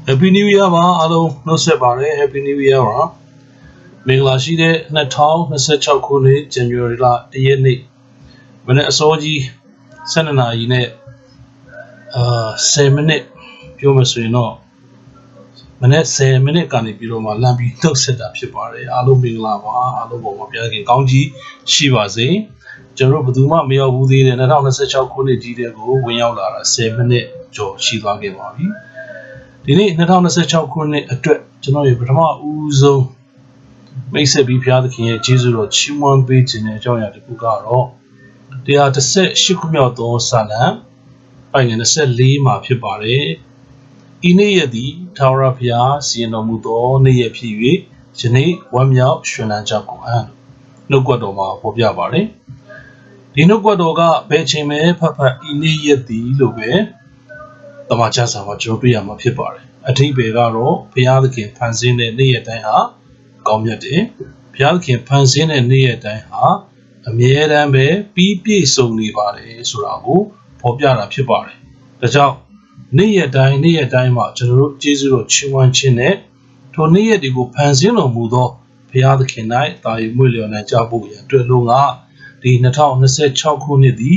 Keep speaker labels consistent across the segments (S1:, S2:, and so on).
S1: Happy New Year ပါအားလုံးနှုတ်ဆက်ပါတယ် Happy New Year ပါမင်္ဂလာရှိတဲ့2026ခုနှစ် January လ1ရက်နေ့မနေ့အစောကြီး12နာရီနဲ့10မိနစ်ပြောမှဆိုရင်တော့မနေ့10မိနစ်ကနေပြီးတော့မှလမ်းပြီးနှုတ်ဆက်တာဖြစ်ပါတယ်အားလုံးမင်္ဂလာပါအားလုံးပေါ်မှာဘုရားခင်ကောင်းကြီးရှိပါစေကျွန်တော်တို့ဘယ်သူမှမရောက်ဘူးသေးတဲ့2026ခုနှစ်ကြီးတဲ့ကိုဝင်ရောက်လာတာ10မိနစ်ကျော်ရှိသွားခဲ့ပါပြီဒီနေ့2026ခုနှစ်အတွက်ကျွန်တော်ရဲ့ပထမဦးဆုံးမိတ်ဆက်ပြီးဘုရားသခင်ရဲ့ကျေးဇူးတော်ချီးမွမ်းပေးခြင်းတဲ့အကြောင်းအရာတစ်ခုကတော့118ခုမြောက်သောစာလံပိုင်းငယ်24မှာဖြစ်ပါတယ်။ဤနေ့ရက်သည်ထာဝရဘုရားစီရင်တော်မူသောနေ့ရက်ဖြစ်၍ယနေ့ဝမ်းမြောက်ရွှင်လန်းကြကုန်အံ့နှုတ်ကပတ်တော်မှာဖော်ပြပါတယ်။ဒီနှုတ်ကပတ်တော်ကဘယ်ချိန်မှဖတ်ဤနေ့ရက်သည်လို့ပဲတမန်ကျမ်းစာမှာကျွန်တော်တွေ့ရမှာဖြစ်ပါတယ်။အထိပ္ပယ်ကတော့ဘုရားသခင်ဖန်ဆင်းတဲ့နေ့ရက်တိုင်းဟာကောင်းမြတ်တယ်။ဘုရားသခင်ဖန်ဆင်းတဲ့နေ့ရက်တိုင်းဟာအမြဲတမ်းပဲပြီးပြည့်စုံနေပါတယ်ဆိုတာကိုဖော်ပြတာဖြစ်ပါတယ်။ဒါကြောင့်နေ့ရက်တိုင်းမှာကျွန်တော်တို့ကျေးဇူးတော်ချီးမွမ်းခြင်းနဲ့ထိုနေ့ရက်တွေကိုဖန်ဆင်းတော်မူသောဘုရားသခင်၌တာယာမွေ့လျော်နိုင်ကြဖို့ရန်အတွက်လို့ကဒီ2026ခုနှစ်ဒီ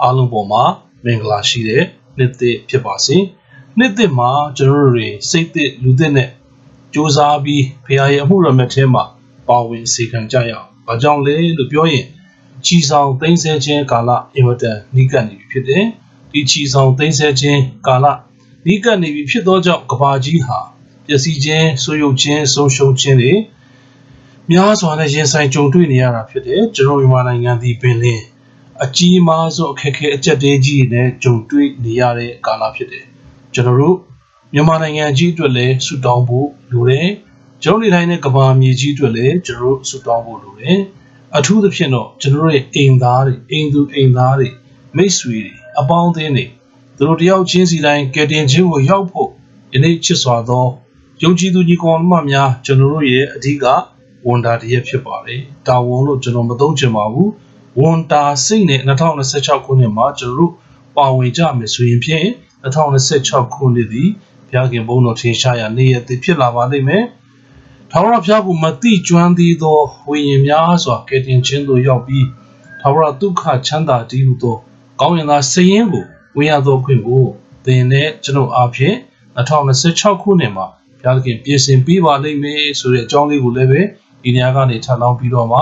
S1: အားလုံးပေါ်မှာမင်္ဂလာရှိတဲ့နှစ်သစ်ဖြစ်ပါစေ။နှစ်သစ်မှာကျွန်တော်တို့တွေစိတ်သစ်လူသစ်နဲ့ကြိုးစားပြီးဘုရားရဲ့အမှုတော်မြတ်ထဲမှာပါဝင်စေခံကြရအောင်။ဘာကြောင့်လဲလို့ပြောရင်ချီဆောင်သိမ်းဆည်းခြင်းကာလအင်မတန်နီးကပ်နေပြီဖြစ်တယ်။ဒီချီဆောင်သိမ်းဆည်းခြင်းကာလနီးကပ်နေပြီဖြစ်သောကြောင့်ကဘာကြီးဟာပျက်စီးခြင်းဆိုးရုပ်ခြင်းဆုံးရှုံးခြင်းတွေများစွာနဲ့ရင်ဆိုင်ကြုံတွေ့နေရတာဖြစ်တယ်။ကျွန်တော်မြန်မာနိုင်ငံဒီပင်လင်းအကြီးမားဆုံးအခက်အခဲအကျပ်တဲကြီးနဲ့ကြုံတွေ့နေရတဲ့ကာလဖြစ်တယ်။ကျွန်တော်တို့မြန်မာနိုင်ငံကြီးအတွက်လည်းဆုတောင်းဖို့လိုတယ်။ကျွန်တော်နေထိုင်တဲ့ကမ္ဘာမြေကြီးအတွက်လည်းကျွန်တော်တို့ဆုတောင်းဖို့လိုတယ်။အထူးသဖြင့်တော့ကျွန်တော်ရဲ့အိမ်သားတွေအိမ်သူအိမ်သားတွေမိတ်ဆွေတွေအပေါင်းအသင်းတွေသူတို့တယောက်ချင်းစီတိုင်းကယ်တင်ခြင်းကိုရောက်ဖို့ဒီနေ့ချစ်စွာသောယုံကြည်သူညီကောင်မများကျွန်တော်တို့ရဲ့အဓိကဝန်တာတည်းဖြစ်ပါတယ်။တာဝန်လို့ကျွန်တော်မသုံးချင်ပါဘူး။ဝန်တာစိတ်နဲ့2026ခုနှစ်မှာကျွန်တော်တို့ပါဝင်ကြမယ်ဆိုရင်ဖြင့်2026ခုနှစ်ဒီဘုရားခင်ဘုန်းတော်ထင်ရှားရာနေ့ရက်ဖြစ်လာပါလိမ့်မယ်။ထာဝရဘုရားကိုမသိကျွမ်းသေးသောဝိညာဉ်များစွာကယ်တင်ခြင်းသို့ရောက်ပြီးထာဝရဒုက္ခချမ်းသာတည်ဟူသောကောင်းရင်သာစည်ရင်ကိုဝင်ရသောခွင့်ကိုသင်နဲ့ကျွန်တော်အားဖြင့်2026ခုနှစ်မှာဘုရားသခင်ပြင်ဆင်ပေးပါလိမ့်မယ်ဆိုတဲ့အကြောင်းလေးကိုလည်းပဲဒီနေရာကနေထပ်လောင်းပြီးတော့မှ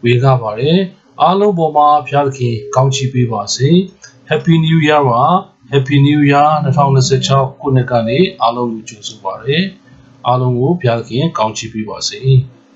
S1: ဝေငှပါတယ်။အားလုံးပေါ်မှာဘုရားသခင်ကောင်းချီးပေးပါစေ။ Happy New Year ပါ Happy New Year 2026ခုနှစ်ကနေအားလုံးကိုကြိုဆိုပါရစေ။အားလုံးကိုဘုရားသခင်ကောင်းချီးပေးပါစေ။